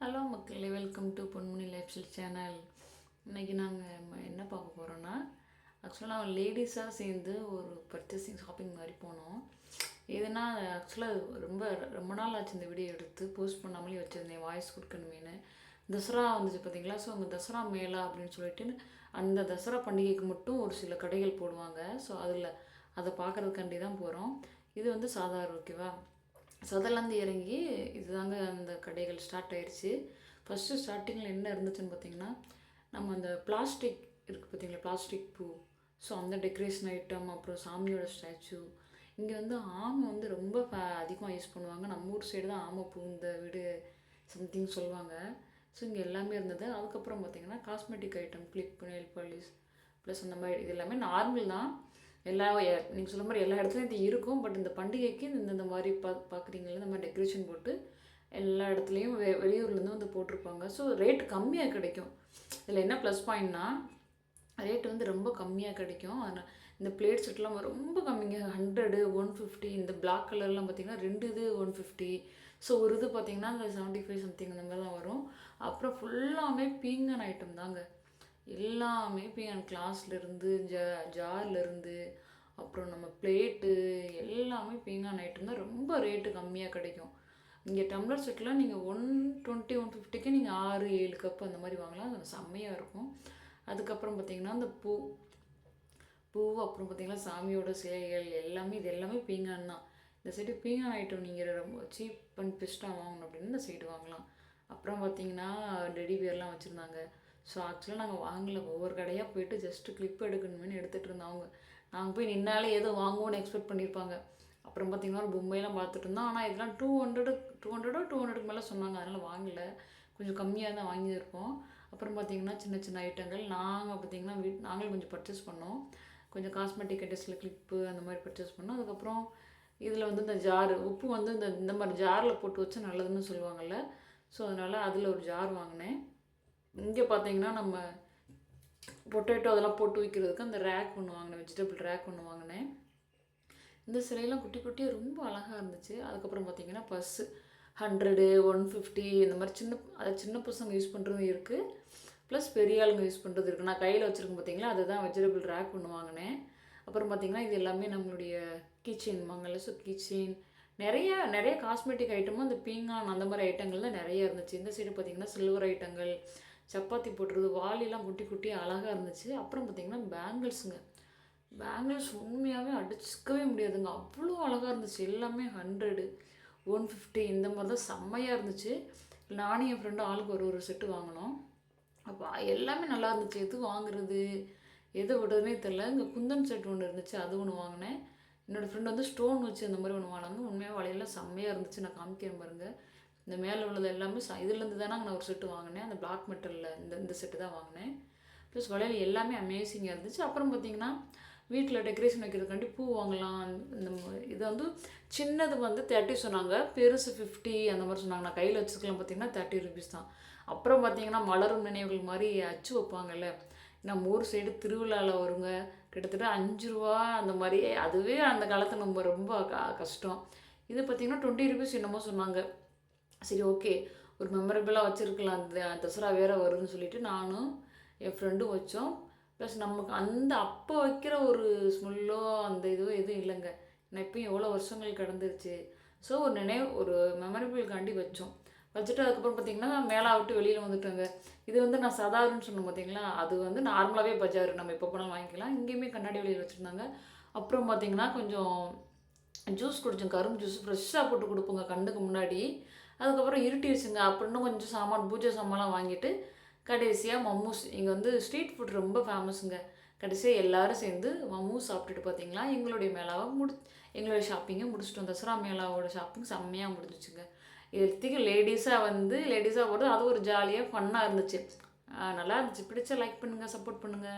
Hello மக்களே, welcome to Ponmuni lifestyle channel. இன்றைக்கி நாங்கள் என்ன பார்க்க போகிறோன்னா, ஆக்சுவலாக நாங்கள் லேடிஸாக சேர்ந்து ஒரு பர்ச்சேசிங் ஷாப்பிங் மாதிரி போனோம். எதுனா ஆக்சுவலாக ரொம்ப ரொம்ப நாள் ஆச்சு இந்த வீடியோ எடுத்து போஸ்ட் பண்ணாமலே வச்சுருந்தேன், வாய்ஸ் கொடுக்கணுமேனு. தசரா வந்துச்சு பார்த்தீங்களா. ஸோ அங்கே தசரா மேளா அப்படின்னு சொல்லிட்டு அந்த தசரா பண்டிகைக்கு மட்டும் ஒரு சில கடைகள் போடுவாங்க. ஸோ அதை பார்க்குறதுக்காண்டி தான் போகிறோம். இது வந்து சாதாரண ஓகேவா. சதர்லேருந்து இறங்கி இதுதாங்க அந்த கடைகள் ஸ்டார்ட் ஆயிடுச்சு. ஃபஸ்ட்டு ஸ்டார்டிங்கில் என்ன இருந்துச்சுன்னு பார்த்தீங்கன்னா, நம்ம அந்த பிளாஸ்டிக் இருக்குது பார்த்தீங்களா, பிளாஸ்டிக் பூ. ஸோ அந்த டெக்கரேஷன் ஐட்டம், அப்புறம் சாமியோட ஸ்டாச்சு. இங்கே வந்து ஆமை வந்து ரொம்ப அதிகமாக யூஸ் பண்ணுவாங்க. நம்ம ஊர் சைடு தான் ஆமை பூ இந்த வீடு சம்திங் சொல்லுவாங்க. ஸோ இங்கே எல்லாமே இருந்தது. அதுக்கப்புறம் பார்த்திங்கன்னா cosmetic item, clip, nail polish plus அந்த மாதிரி இது எல்லாமே நார்மல் தான். நீங்கள் சொல்ல மாதிரி எல்லா இடத்துலையும் இது இருக்கும். பட் இந்த பண்டிகைக்கு இந்த மாதிரி பார்க்குறீங்களா, இந்த மாதிரி டெக்கரேஷன் போட்டு எல்லா இடத்துலையும் வெளியூர்லேருந்து வந்து போட்டிருப்பாங்க. ஸோ ரேட் கம்மியாக கிடைக்கும். இதில் என்ன ப்ளஸ் பாயிண்ட்னா, ரேட் வந்து ரொம்ப கம்மியாக கிடைக்கும். அதனால் இந்த பிளேட் செட்லாம் ரொம்ப கம்மிங்க. 100, 150. இந்த பிளாக் கலர்லாம் பார்த்திங்கன்னா 2 இது 150. ஸோ ஒரு இது பார்த்திங்கன்னா அந்த 75 சம்திங் அந்த மாதிரி தான் வரும். அப்புறம் ஃபுல்லாமே பீங்கன் ஐட்டம் தாங்க. எல்லாமே பீங்கன் கிளாஸ்லேருந்து ஜார்லேருந்து அப்புறம் நம்ம பிளேட்டு எல்லாமே பீங்கான் ஐட்டம் தான். ரொம்ப ரேட்டு கம்மியாக கிடைக்கும். இங்கே டம்ளர் செட்டில் நீங்கள் 120, 150க்கு நீங்கள் 6-7 கப் அந்த மாதிரி வாங்கலாம். அது செம்மையாக இருக்கும். அதுக்கப்புறம் பார்த்திங்கன்னா அந்த பூ அப்புறம் பார்த்திங்கன்னா சாமியோட சிலைகள் எல்லாமே இது எல்லாமே பீங்கான் தான். இந்த சைடு பீங்கான் ஐட்டம் நீங்கள் ரொம்ப சீப் அண்ட் பெஸ்ட்டாக வாங்கணும் அப்படின்னு இந்த சைடு வாங்கலாம். அப்புறம் பார்த்திங்கன்னா டெடி பேர்லாம் வச்சுருந்தாங்க. ஸோ ஆக்சுவலாக நாங்கள் வாங்கலை. ஒவ்வொரு கடையாக போயிட்டு ஜஸ்ட்டு கிளிப் எடுக்கணுமேனு எடுத்துகிட்டு இருந்தோம். நாங்கள் போய் நின்னாலே ஏதோ வாங்குவோன்னு எக்ஸ்பெக்ட் பண்ணியிருப்பாங்க. அப்புறம் பார்த்திங்கன்னா ஒரு பொம்மையெல்லாம் பார்த்துட்டு இருந்தோம். ஆனால் இதெல்லாம் 200 மேலே சொன்னாங்க. அதனால் வாங்கலை. கொஞ்சம் கம்மியாக தான் வாங்கியிருப்போம். அப்புறம் பார்த்திங்கன்னா சின்ன சின்ன ஐட்டங்கள் நாங்கள் பார்த்திங்கன்னா நாங்களும் கொஞ்சம் பர்ச்சேஸ் பண்ணோம். கொஞ்சம் காஸ்மெட்டிக் ஐட்டம்ஸில் கிளிப்பு அந்த மாதிரி பர்ச்சேஸ் பண்ணோம். அதுக்கப்புறம் இதில் வந்து இந்த ஜாரு உப்பு வந்து இந்த மாதிரி ஜாரில் போட்டு வச்சா நல்லதுன்னு சொல்லுவாங்கள்ல. ஸோ அதனால் அதில் ஒரு ஜார் வாங்கினேன். இங்கே பார்த்தீங்கன்னா நம்ம பொட்டேட்டோ அதெல்லாம் போட்டு வைக்கிறதுக்கு அந்த ரேக் ஒன்று வாங்கினேன், வெஜிடபிள் ரேக் ஒன்று வாங்கினேன். இந்த சிலையெல்லாம் குட்டி குட்டியாக ரொம்ப அழகாக இருந்துச்சு. அதுக்கப்புறம் பார்த்திங்கன்னா பஸ்ஸு 100, 150 இந்த மாதிரி சின்ன பசங்க யூஸ் பண்ணுறது இருக்குது. ப்ளஸ் பெரிய ஆளுங்க யூஸ் பண்ணுறது இருக்குது. நான் கையில் வச்சுருக்கேன் பார்த்தீங்களா, அதுதான் வெஜிடபிள் ரேக் ஒன்று வாங்கினேன். அப்புறம் பார்த்திங்கன்னா இது எல்லாமே நம்மளுடைய கீச்செயின் வாங்கல. ஸோ கீச்செயின் நிறைய காஸ்மெட்டிக் ஐட்டமும் அந்த பீங்கான் அந்த மாதிரி ஐட்டங்கள் தான் நிறைய இருந்துச்சு. இந்த சைடு பார்த்திங்கன்னா சில்வர் ஐட்டங்கள், சப்பாத்தி போட்டுறது, வாலிலாம் குட்டி குட்டியாக அழகாக இருந்துச்சு. அப்புறம் பார்த்திங்கன்னா பேங்கிள்ஸ் உண்மையாகவே அடிச்சிக்கவே முடியாதுங்க. அவ்வளோ அழகாக இருந்துச்சு. எல்லாமே 100, 150 இந்த மாதிரி தான் செம்மையாக இருந்துச்சு. நானும் என் ஃப்ரெண்டும் ஆளுக்கு ஒரு செட்டு வாங்கினோம். அப்போ எல்லாமே நல்லா இருந்துச்சு. எது வாங்குறது எதை விடுறதுனே தெரில. இங்கே குந்தன் செட் ஒன்று இருந்துச்சு, அது ஒன்று வாங்கினேன். என்னோடய ஃப்ரெண்டு வந்து ஸ்டோன் வச்சு அந்த மாதிரி ஒன்று வாங்கினாங்க. உண்மையாக வளையெல்லாம் செம்மையாக இருந்துச்சு. நான் காமிக்கிறேன் பாருங்கள். இந்த மேலே உள்ளது எல்லாமே இதுலேருந்து தானே நான் ஒரு செட்டு வாங்கினேன். அந்த பிளாக் மெட்டலில் இந்த செட்டு தான் வாங்கினேன். ப்ளஸ் வளையல் எல்லாமே அமேசிங்காக இருந்துச்சு. அப்புறம் பார்த்திங்கன்னா வீட்டில் டெக்கரேஷன் வைக்கிறதுக்காண்டி பூ வாங்கலாம். இந்த இது வந்து சின்னது வந்து 30 சொன்னாங்க, பெருசு 50 அந்த மாதிரி சொன்னாங்க. நான் கையில் வச்சுக்கலாம் பார்த்திங்கன்னா 30 ருபீஸ் தான். அப்புறம் பார்த்திங்கன்னா மலரும் நினைவுகள் மாதிரி அச்சு வைப்பாங்கல்ல, நம்ம ஊர் சைடு திருவிழாவில் வருங்க, கிட்டத்தட்ட 5 ரூபா அந்த மாதிரி. அதுவே அந்த காலத்தில் நம்ம ரொம்ப கஷ்டம். இது பார்த்திங்கன்னா 20 ருபீஸ் என்னமோ சொன்னாங்க. சரி ஓகே, ஒரு மெமரபிளாக வச்சுருக்கலாம், அந்த தசரா வேறு வருதுன்னு சொல்லிவிட்டு நானும் என் ஃப்ரெண்டும் வச்சோம். ப்ளஸ் நமக்கு அந்த அப்போ வைக்கிற ஒரு ஸ்மெல்லோ அந்த எதுவும் இல்லைங்க. நான் இப்போயும் எவ்வளோ வருஷங்கள் கடந்துருச்சு. ஸோ ஒரு மெமரபிள்காண்டி வச்சோம். வச்சுட்டு அதுக்கப்புறம் பார்த்திங்கன்னா மேலே விட்டு வெளியில் வந்துட்டோங்க. இது வந்து நான் சதாருன்னு சொன்னேன் பார்த்திங்களா, அது வந்து நார்மலாகவே பஜார், நம்ம எப்போ போனாலும் வாங்கிக்கலாம். இங்கேயுமே கண்ணாடி வெளியில் வச்சுருந்தாங்க. அப்புறம் பார்த்திங்கன்னா கொஞ்சம் ஜூஸ் குடித்தோம், கரும்பு ஜூஸ் ஃப்ரெஷ்ஷாக போட்டு கொடுப்போங்க கண்ணுக்கு முன்னாடி. அதுக்கப்புறம் இருட்டிடுச்சுங்க. அப்புறம் கொஞ்சம் சாமான், பூஜை சாமான்லாம் வாங்கிட்டு கடைசியாக மம்மூஸ். இங்கே வந்து ஸ்ட்ரீட் ஃபுட் ரொம்ப ஃபேமஸுங்க. கடைசியாக எல்லோரும் சேர்ந்து மம்மூஸ் சாப்பிட்டுட்டு பார்த்திங்களா எங்களுடைய ஷாப்பிங்கை முடிச்சிட்டோம். தசரா மேளாவோட ஷாப்பிங் செம்மையாக முடிஞ்சிச்சுங்க. இதுக்கு லேடிஸாக போகிறது அது ஒரு ஜாலியாக ஃபன்னாக இருந்துச்சு. நல்லா இருந்துச்சு. பிடிச்சா லைக் பண்ணுங்கள், சப்போர்ட் பண்ணுங்கள்.